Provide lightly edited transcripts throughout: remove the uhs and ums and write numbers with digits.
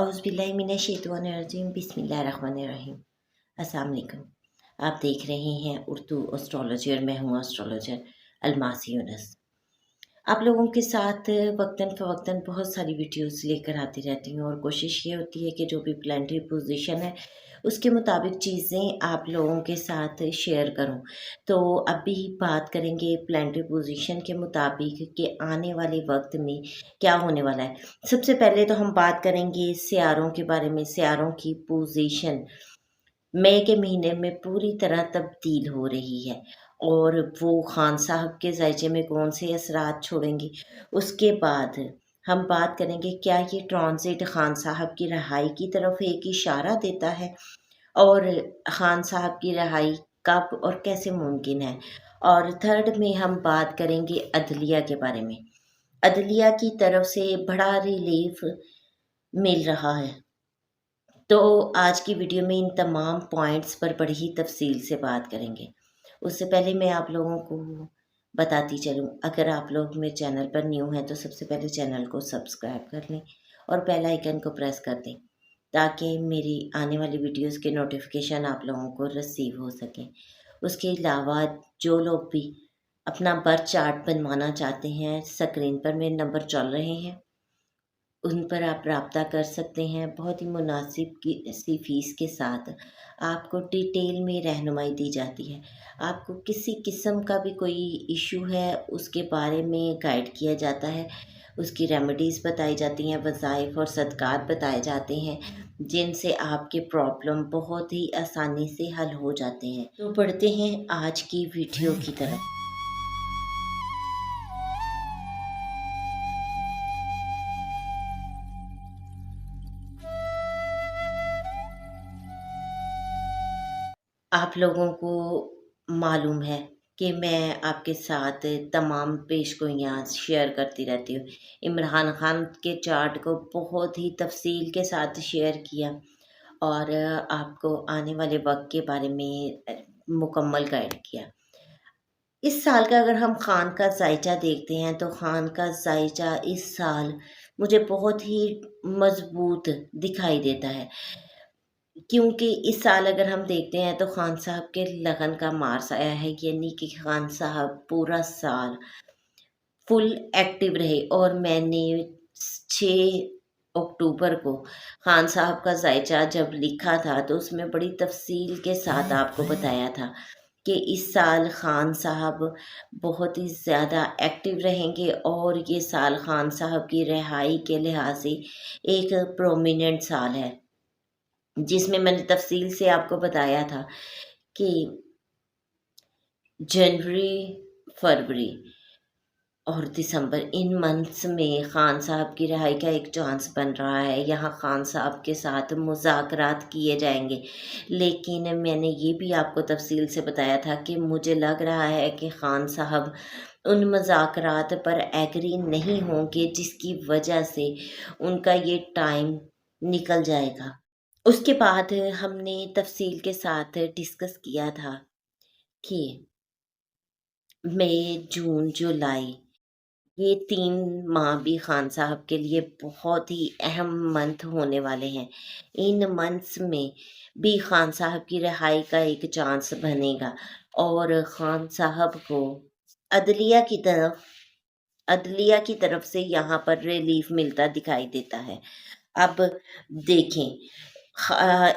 औज़ुबिल्लाहिमिनश्शैतानिर्रजीम बिस्मिल्लाहिर्रहमानिर्रहीम। अस्सलाम वालेकुम। आप देख रहे हैं उर्दू एस्ट्रोलॉजी और मैं हूँ एस्ट्रोलॉजर अलमासी यूनुस। आप लोगों के साथ वक्तन फ़वक्तन बहुत सारी वीडियोस लेकर आती रहती हूँ और कोशिश ये होती है कि जो भी प्लानिटरी पोजीशन है उसके मुताबिक चीज़ें आप लोगों के साथ शेयर करूं। तो अभी बात करेंगे प्लानिटरी पोजीशन के मुताबिक कि आने वाले वक्त में क्या होने वाला है। सबसे पहले तो हम बात करेंगे सियारों के बारे में। सियारों की पोजीशन मई के महीने में पूरी तरह तब्दील हो रही है और वो खान साहब के ज़ायचे में कौन से असरात छोड़ेंगी। उसके बाद हम बात करेंगे क्या ये ट्रांजिट खान साहब की रहाई की तरफ एक इशारा देता है और खान साहब की रहाई कब और कैसे मुमकिन है। और थर्ड में हम बात करेंगे अदलिया के बारे में। अदलिया की तरफ से बड़ा रिलीफ मिल रहा है। तो आज की वीडियो में इन तमाम पॉइंट्स पर बड़ी ही तफसील से बात करेंगे। उससे पहले मैं आप लोगों को बताती चलूँ, अगर आप लोग मेरे चैनल पर न्यू हैं तो सबसे पहले चैनल को सब्सक्राइब कर लें और बेल आइकन को प्रेस कर दें ताकि मेरी आने वाली वीडियोस के नोटिफिकेशन आप लोगों को रिसीव हो सकें। उसके अलावा जो लोग भी अपना बर्थ चार्ट बनवाना चाहते हैं, स्क्रीन पर मेरे नंबर चल रहे हैं, उन पर आप रब्ता कर सकते हैं। बहुत ही मुनासिब की सी फ़ीस के साथ आपको डिटेल में रहनुमाई दी जाती है। आपको किसी किस्म का भी कोई इशू है उसके बारे में गाइड किया जाता है, उसकी रेमेडीज़ बताई जाती हैं, वज़ाइफ और सदक़ात बताए जाते हैं जिनसे आपके प्रॉब्लम बहुत ही आसानी से हल हो जाते हैं। तो बढ़ते हैं आज की वीडियो की तरफ। आप लोगों को मालूम है कि मैं आपके साथ तमाम पेशगोइयाँ शेयर करती रहती हूँ। इमरान खान के चार्ट को बहुत ही तफसील के साथ शेयर किया और आपको आने वाले वक्त के बारे में मुकम्मल गाइड किया। इस साल का अगर हम खान का ज़ायचा देखते हैं तो खान का ज़ायचा इस साल मुझे बहुत ही मज़बूत दिखाई देता है, क्योंकि इस साल अगर हम देखते हैं तो खान साहब के लगन का मार्स आया है, यानी कि खान साहब पूरा साल फुल एक्टिव रहे। और मैंने 6 अक्टूबर को खान साहब का ज़ायचा जब लिखा था तो उसमें बड़ी तफसील के साथ आपको बताया था कि इस साल खान साहब बहुत ही ज़्यादा एक्टिव रहेंगे और ये साल खान साहब की रिहाई के लिहाज से एक प्रोमिनेंट साल है, जिसमें मैंने तफसील से आपको बताया था कि जनवरी, फरवरी और दिसंबर इन मंथ्स में खान साहब की रिहाई का एक चांस बन रहा है। यहाँ खान साहब के साथ मुज़ाकरात किए जाएंगे, लेकिन मैंने ये भी आपको तफसील से बताया था कि मुझे लग रहा है कि खान साहब उन मुज़ाकरात पर एग्री नहीं होंगे, जिसकी वजह से उनका ये टाइम निकल जाएगा। उसके बाद हमने तफसील के साथ डिस्कस किया था कि मई, जून, जुलाई ये 3 माह भी खान साहब के लिए बहुत ही अहम मंथ होने वाले हैं। इन मंथ्स में भी खान साहब की रिहाई का एक चांस बनेगा और खान साहब को अदलिया की तरफ अदलिया की तरफ से यहाँ पर रिलीफ मिलता दिखाई देता है। अब देखें,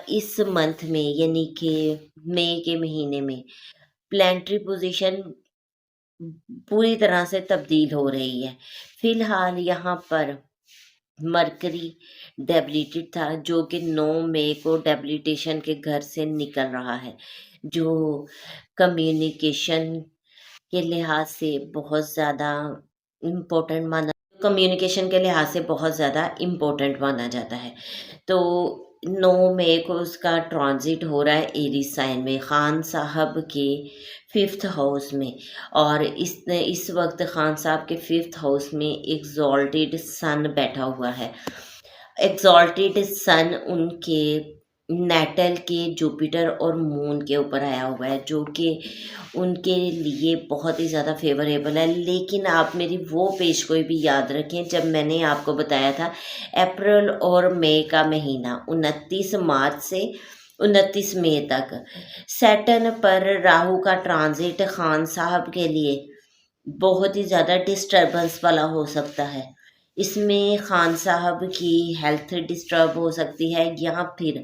इस मंथ में यानी कि मई के महीने में प्लानिटरी पोजीशन पूरी तरह से तब्दील हो रही है। फ़िलहाल यहाँ पर मरकरी डेबिलिटेड था, जो कि 9 मई को डेबिलिटेशन के घर से निकल रहा है, जो कम्युनिकेशन के लिहाज से बहुत ज़्यादा इम्पोर्टेंट माना जाता है। तो 9 मई को उसका ट्रांजिट हो रहा है एरीज साइन में, खान साहब के 5th हाउस में। और इस वक्त खान साहब के 5th हाउस में एग्जॉल्टेड सन बैठा हुआ है। एग्जॉल्टेड सन उनके नेटल के जुपिटर और मून के ऊपर आया हुआ है, जो कि उनके लिए बहुत ही ज़्यादा फेवरेबल है। लेकिन आप मेरी वो पेश गोई भी याद रखें जब मैंने आपको बताया था अप्रैल और मई का महीना 29 मार्च से 29 मई तक सैटर्न पर राहु का ट्रांजिट खान साहब के लिए बहुत ही ज़्यादा डिस्टर्बेंस वाला हो सकता है। इसमें खान साहब की हेल्थ डिस्टर्ब हो सकती है, या फिर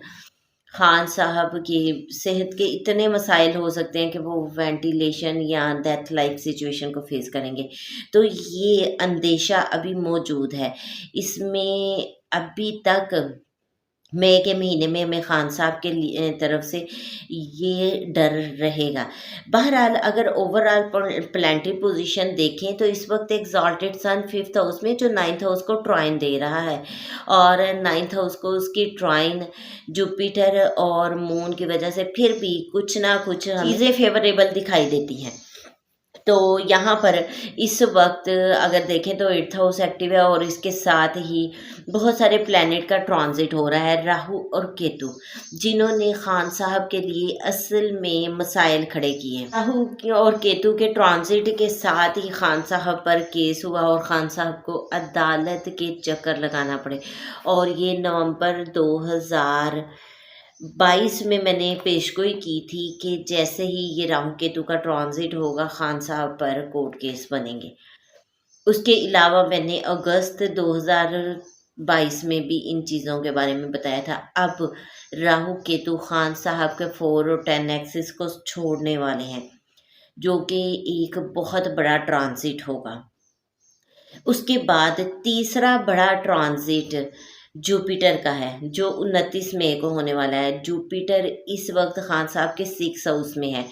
खान साहब की सेहत के इतने मसाइल हो सकते हैं कि वो वेंटिलेशन या डेथ लाइक सिचुएशन को फेस करेंगे। तो ये अंदेशा अभी मौजूद है। इसमें अभी तक मई के महीने में हमें खान साहब के लिए तरफ से ये डर रहेगा। बहरहाल अगर ओवरऑल प्लानिटरी पोजीशन देखें तो इस वक्त एग्जॉल्टेड सन 5th हाउस में, जो 9th हाउस को ट्राइन दे रहा है, और 9th हाउस को उसकी ट्राइन जुपिटर और मून की वजह से फिर भी कुछ ना कुछ चीज़ें फेवरेबल दिखाई देती हैं। तो यहाँ पर इस वक्त अगर देखें तो 8th हाउस एक्टिव है, और इसके साथ ही बहुत सारे प्लैनेट का ट्रांजिट हो रहा है, राहु और केतु, जिन्होंने खान साहब के लिए असल में मसाइल खड़े किए। राहु और केतु के ट्रांजिट के साथ ही खान साहब पर केस हुआ और खान साहब को अदालत के चक्कर लगाना पड़े, और ये नवंबर 2022 में मैंने पेशगोई की थी कि जैसे ही ये राहु केतु का ट्रांजिट होगा खान साहब पर कोर्ट केस बनेंगे। उसके अलावा मैंने अगस्त 2022 में भी इन चीज़ों के बारे में बताया था। अब राहु केतु खान साहब के 4 और 10 एक्सिस को छोड़ने वाले हैं, जो कि एक बहुत बड़ा ट्रांजिट होगा। उसके बाद तीसरा बड़ा ट्रांजिट जुपिटर का है, जो 29 मई को होने वाला है। जुपिटर इस वक्त खान साहब के 6th हाउस में है,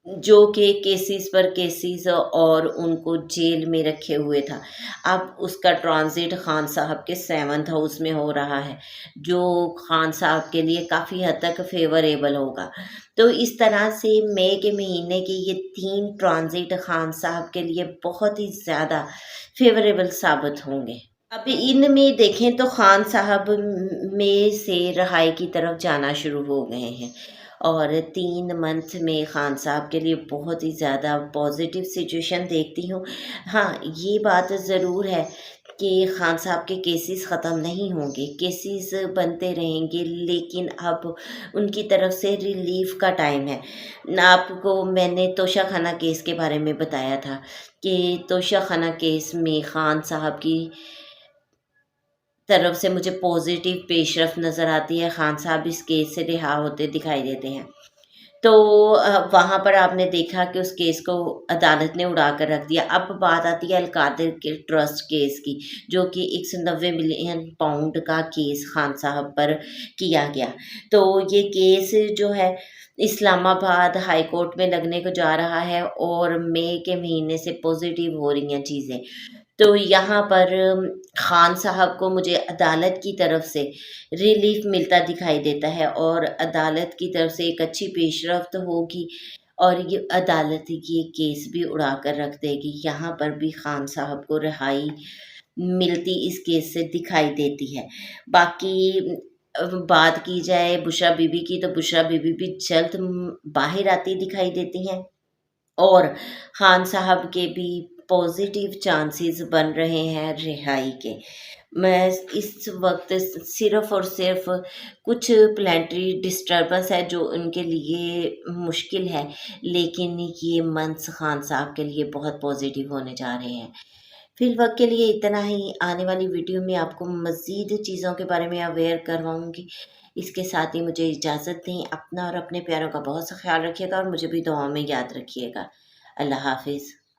जो कि केसेस पर केसेस और उनको जेल में रखे हुए था। अब उसका ट्रांजिट खान साहब के 7th हाउस में हो रहा है, जो खान साहब के लिए काफ़ी हद तक फेवरेबल होगा। तो इस तरह से मई के महीने के ये 3 ट्रांजिट खान साहब के लिए बहुत ही ज़्यादा फेवरेबल साबित होंगे। अब इनमें देखें तो खान साहब में से रहाई की तरफ जाना शुरू हो गए हैं, और 3 मंथ में खान साहब के लिए बहुत ही ज़्यादा पॉजिटिव सिचुएशन देखती हूँ। हाँ, ये बात ज़रूर है कि खान साहब के केसेस ख़त्म नहीं होंगे, केसेस बनते रहेंगे, लेकिन अब उनकी तरफ से रिलीफ का टाइम है। आपको मैंने तोशा खाना केस के बारे में बताया था कि तोशा खाना केस में खान साहब की तरफ से मुझे पॉजिटिव पेशरफ नज़र आती है। खान साहब इस केस से रिहा होते दिखाई देते हैं। तो वहाँ पर आपने देखा कि उस केस को अदालत ने उड़ा कर रख दिया। अब बात आती है अलकादिर के ट्रस्ट केस की, जो कि 190 मिलियन पाउंड का केस खान साहब पर किया गया। तो ये केस जो है इस्लामाबाद हाई कोर्ट में लगने को जा रहा है, और मई के महीने से पॉजिटिव हो रही हैं चीज़ें। तो यहाँ पर खान साहब को मुझे अदालत की तरफ से रिलीफ मिलता दिखाई देता है, और अदालत की तरफ से एक अच्छी पेशरफ्त होगी, और ये अदालत ये केस भी उड़ा कर रख देगी। यहाँ पर भी खान साहब को रिहाई मिलती इस केस से दिखाई देती है। बाकी बात की जाए बुशरा बीबी की, तो बुशरा बीबी भी जल्द बाहर आती दिखाई देती हैं, और खान साहब के भी पॉजिटिव चांसेस बन रहे हैं रिहाई के। मैं इस वक्त सिर्फ़ और सिर्फ़ कुछ प्लानिटरी डिस्टर्बेंस है जो उनके लिए मुश्किल है, लेकिन ये मंथ्स खान साहब के लिए बहुत पॉजिटिव होने जा रहे हैं। फ़िलवक़्त के लिए इतना ही। आने वाली वीडियो में आपको मज़ीद चीज़ों के बारे में अवेयर करवाऊँगी। इसके साथ ही मुझे इजाज़त दें। अपना और अपने प्यारों का बहुत सा ख़्याल रखिएगा, और मुझे भी दुआओं में याद रखिएगा। अल्लाह हाफ़िज़।